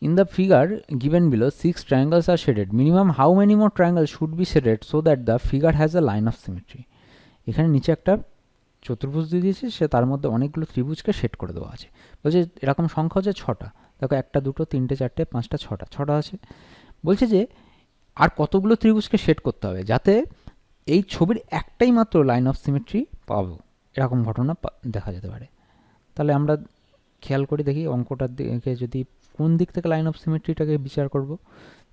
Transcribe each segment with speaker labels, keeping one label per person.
Speaker 1: In the figure given below, 6 triangles are shaded. Minimum how many more triangles should be shaded so that the figure has a line of symmetry? এখানে নিচে একটা চতুর্ভুজ দিয়ে দিয়েছে, সে তার মধ্যে অনেকগুলো ত্রিভুজকে সেট করে দেওয়া আছে। বলছে এরকম সংখ্যা হচ্ছে 6টা। দেখো 1 2 3 4 5 6টা আছে। বলছে যে আর কতগুলো ত্রিভুজকে সেট করতে হবে যাতে এই ছবির একটাই মাত্র লাইন অফ সিমেট্রি পাবো, এরকম ঘটনা দেখা যেতে পারে। তাহলে আমরা খেয়াল করে দেখি অঙ্কটার দিকে, যদি কোন দিক থেকে লাইন অফ সিমেট্রিটাকে বিচার করব।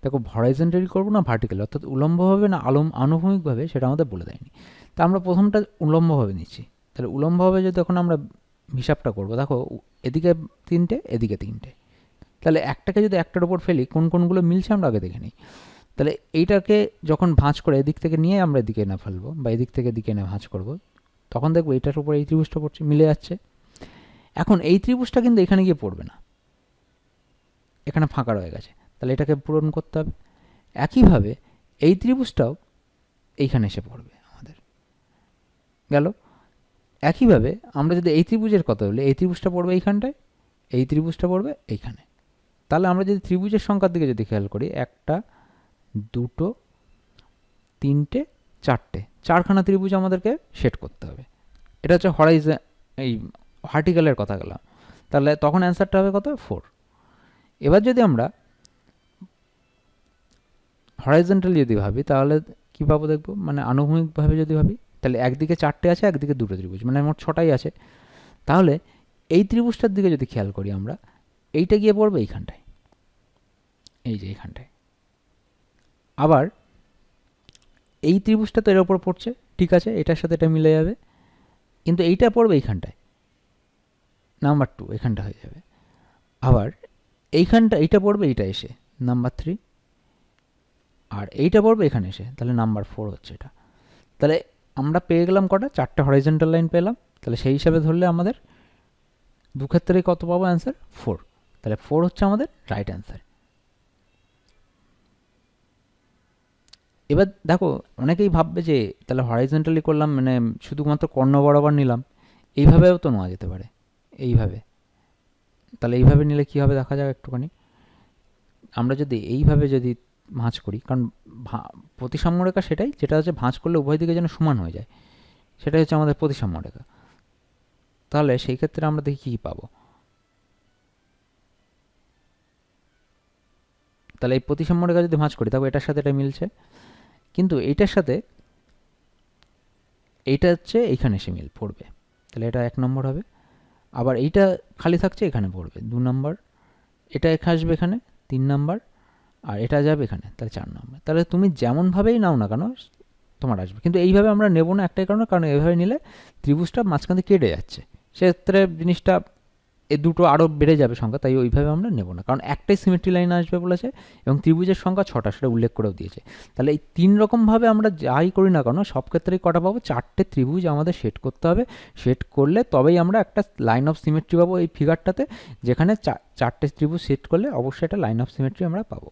Speaker 1: দেখো হরাইজন্টালি করবো না ভার্টিক্যাল, অর্থাৎ উলম্বভাবে না আনুভূমিকভাবে, সেটা আমাদের বলে দেয়নি। তা আমরা প্রথমটা উলম্বভাবে নিচ্ছি। তাহলে উলম্বভাবে যদি এখন আমরা হিসাবটা করব, দেখো এদিকে 3টে এদিকে 3টে, তাহলে একটাকে যদি একটার উপর ফেলি কোন কোনগুলো মিলছে আমরা আগে দেখে নিই। তাহলে এইটাকে যখন ভাঁজ করে এদিক থেকে নিয়ে আমরা এদিকে না ফেলবো বা এদিক থেকে এদিকে না ভাঁজ করব, তখন দেখবো এইটার উপর এই ত্রিভুজটা পড়ছে, মিলে যাচ্ছে। এখন এই ত্রিভুজটা কিন্তু এখানে গিয়ে পড়বে না, এখানে ফাঁকা রয়ে গেছে, তাহলে এটাকে পূরণ করতে হবে। একইভাবে এই ত্রিভুজটাও এইখানে এসে পড়বে আমাদের, গেল। একইভাবে আমরা যদি এই ত্রিভুজের কথা বলি, এই ত্রিভুজটা পড়বে এইখানটায়, এই ত্রিভুজটা পড়বে এইখানে। তাহলে আমরা যদি ত্রিভুজের সংখ্যার দিকে যদি খেয়াল করি, 1 2 3 4টে, 4খানা ত্রিভুজ আমাদেরকে সেট করতে হবে। এটা হচ্ছে এই ভার্টিক্যালের কথা গেলাম। তাহলে তখন অ্যান্সারটা হবে কত? 4। এবার যদি আমরা হরাইজন্টালি যদি ভাবি তাহলে কী পাবো দেখবো, মানে আনুভূমিকভাবে যদি ভাবি, তাহলে একদিকে 4টে আছে, একদিকে 2টো ত্রিভুজ, মানে মোট 6টাই আছে। তাহলে এই ত্রিভুজটার দিকে যদি খেয়াল করি আমরা, এইটা গিয়ে পড়বে এইখানটায়, এই যে এইখানটায়। আবার এই ত্রিভুজটা তো এর ওপর পড়ছে, ঠিক আছে, এটার সাথে এটা মিলে যাবে, কিন্তু এইটা পড়বে এইখানটায়, নাম্বার 2 এখানটা হয়ে যাবে। আবার এইখানটা এইটা পড়বে এইটা এসে নাম্বার 3, আর এইটা পড়বে এখানে এসে, তাহলে নাম্বার 4 হচ্ছে এটা। তাহলে আমরা পেয়ে গেলাম কটা? 4টে হরাইজন্টাল লাইন পেলাম। তাহলে সেই হিসাবে ধরলে আমাদের দু ক্ষেত্রেই কত পাবো? অ্যান্সার 4। তাহলে 4 হচ্ছে আমাদের রাইট অ্যান্সার। এবার দেখো অনেকেই ভাববে যে তাহলে হরাইজন্টালি করলাম মানে শুধুমাত্র কর্ণ বরাবর নিলাম, এইভাবেও তো নেওয়া যেতে পারে, এইভাবে। তাহলে এইভাবে নিলে কী হবে দেখা যাক একটুখানি। আমরা যদি এইভাবে যদি ভাঁজ করি, কারণ প্রতিসাম্য রেখা সেটাই, যেটা হচ্ছে ভাঁজ করলে উভয় দিকে যেন সমান হয়ে যায়, সেটাই হচ্ছে আমাদের প্রতিসাম্য রেখা। তাহলে সেই ক্ষেত্রে আমরা দেখি কী পাবো। তাহলে এই প্রতিসাম্য রেখা যদি ভাঁজ করি, তবে এটার সাথে এটা মিলছে, কিন্তু এইটার সাথে এইটা হচ্ছে এইখানে এসে মিল পড়বে, তাহলে এটা 1 নম্বর হবে। আবার এইটা খালি থাকছে, এখানে পড়বে 2 নম্বর, এটা আসবে এখানে 3 নম্বর, আর এটা যাবে এখানে, তাহলে 4 নম্বর। তাহলে তুমি যেমনভাবেই নাও না কেন তোমার আসবে, কিন্তু এইভাবে আমরা নেব না একটাই কারণে, কারণ এইভাবে নিলে ত্রিভুজটা মাঝখান থেকে কেটে যাচ্ছে, সেক্ষেত্রে জিনিসটা এই দুটো আরও বেড়ে যাবে সংখ্যা, তাই ওইভাবে আমরা নেব না, কারণ একটাই সিমেট্রি লাইন আসবে বলেছে এবং ত্রিভুজের সংখ্যা 6টা, সেটা উল্লেখ করেও দিয়েছে। তাহলে এই 3 রকমভাবে আমরা যাই করি না কেন সব ক্ষেত্রেই কটা পাবো? 4টে ত্রিভুজ আমাদের সেট করতে হবে। সেট করলে তবেই আমরা একটা লাইন অফ সিমেট্রি পাবো এই ফিগারটাতে, যেখানে 4টে ত্রিভুজ সেট করলে অবশ্যই একটা লাইন অফ সিমেট্রি আমরা পাবো।